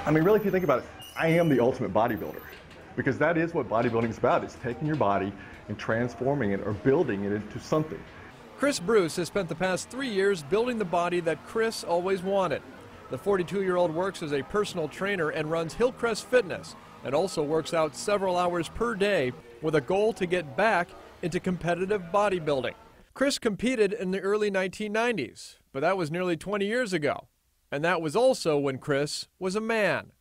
I mean, really, if you think about it, I am the ultimate bodybuilder, because that is what bodybuilding is about. It's taking your body and transforming it or building it into something. Chris Bruce has spent the past 3 years building the body that Chris always wanted. The 42-year-old works as a personal trainer and runs Hillcrest Fitness, and also works out several hours per day with a goal to get back into competitive bodybuilding. Chris competed in the early 1990s, but that was nearly 20 years ago. And that was also when Chris was a man.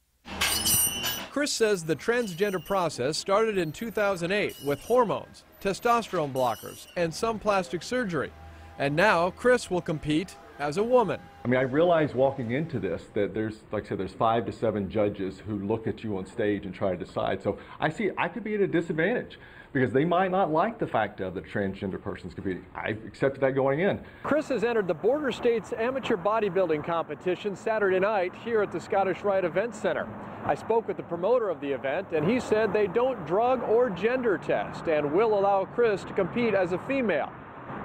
Chris says the transgender process started in 2008 with hormones, testosterone blockers, and some plastic surgery. And now Chris will compete as a woman. I mean, I realized walking into this that there's, like I said, there's 5 to 7 judges who look at you on stage and try to decide. So I see I could be at a disadvantage because they might not like the fact of the transgender person's competing. I accepted that going in. Chris has entered the Border States Amateur Bodybuilding Competition Saturday night here at the Scottish Rite Event Center. I spoke with the promoter of the event, and he said they don't drug or gender test and will allow Chris to compete as a female.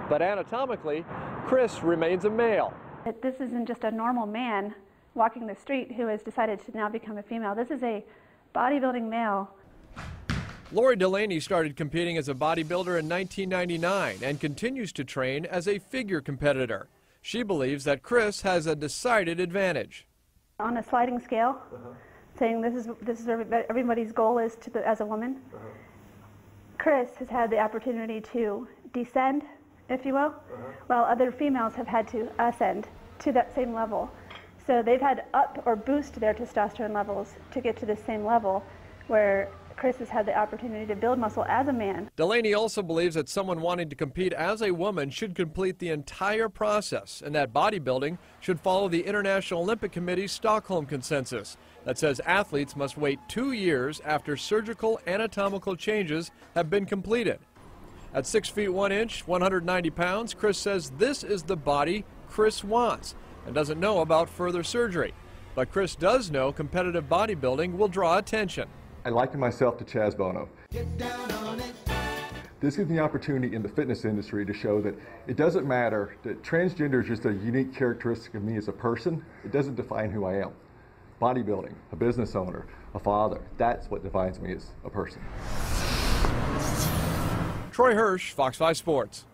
But anatomically, Chris remains a male. This isn't just a normal man walking the street who has decided to now become a female. This is a bodybuilding male. Lori Delaney started competing as a bodybuilder in 1999 and continues to train as a figure competitor. She believes that Chris has a decided advantage. On a sliding scale, saying this is everybody's goal is to as a woman. Chris has had the opportunity to descend, if you will, while other females have had to ascend to that same level. So they've had up or boost their testosterone levels to get to the same level where Chris has had the opportunity to build muscle as a man. Delaney also believes that someone wanting to compete as a woman should complete the entire process, and that bodybuilding should follow the International Olympic Committee's Stockholm Consensus that says athletes must wait 2 years after surgical anatomical changes have been completed. At 6 feet 1 inch, 190 pounds, Chris says this is the body Chris wants and doesn't know about further surgery. But Chris does know competitive bodybuilding will draw attention. I liken myself to Chaz Bono. This gives me the opportunity in the fitness industry to show that it doesn't matter, that transgender is just a unique characteristic of me as a person. It doesn't define who I am. Bodybuilding, a business owner, a father, that's what defines me as a person. Troy Hirsch, Fox 5 Sports.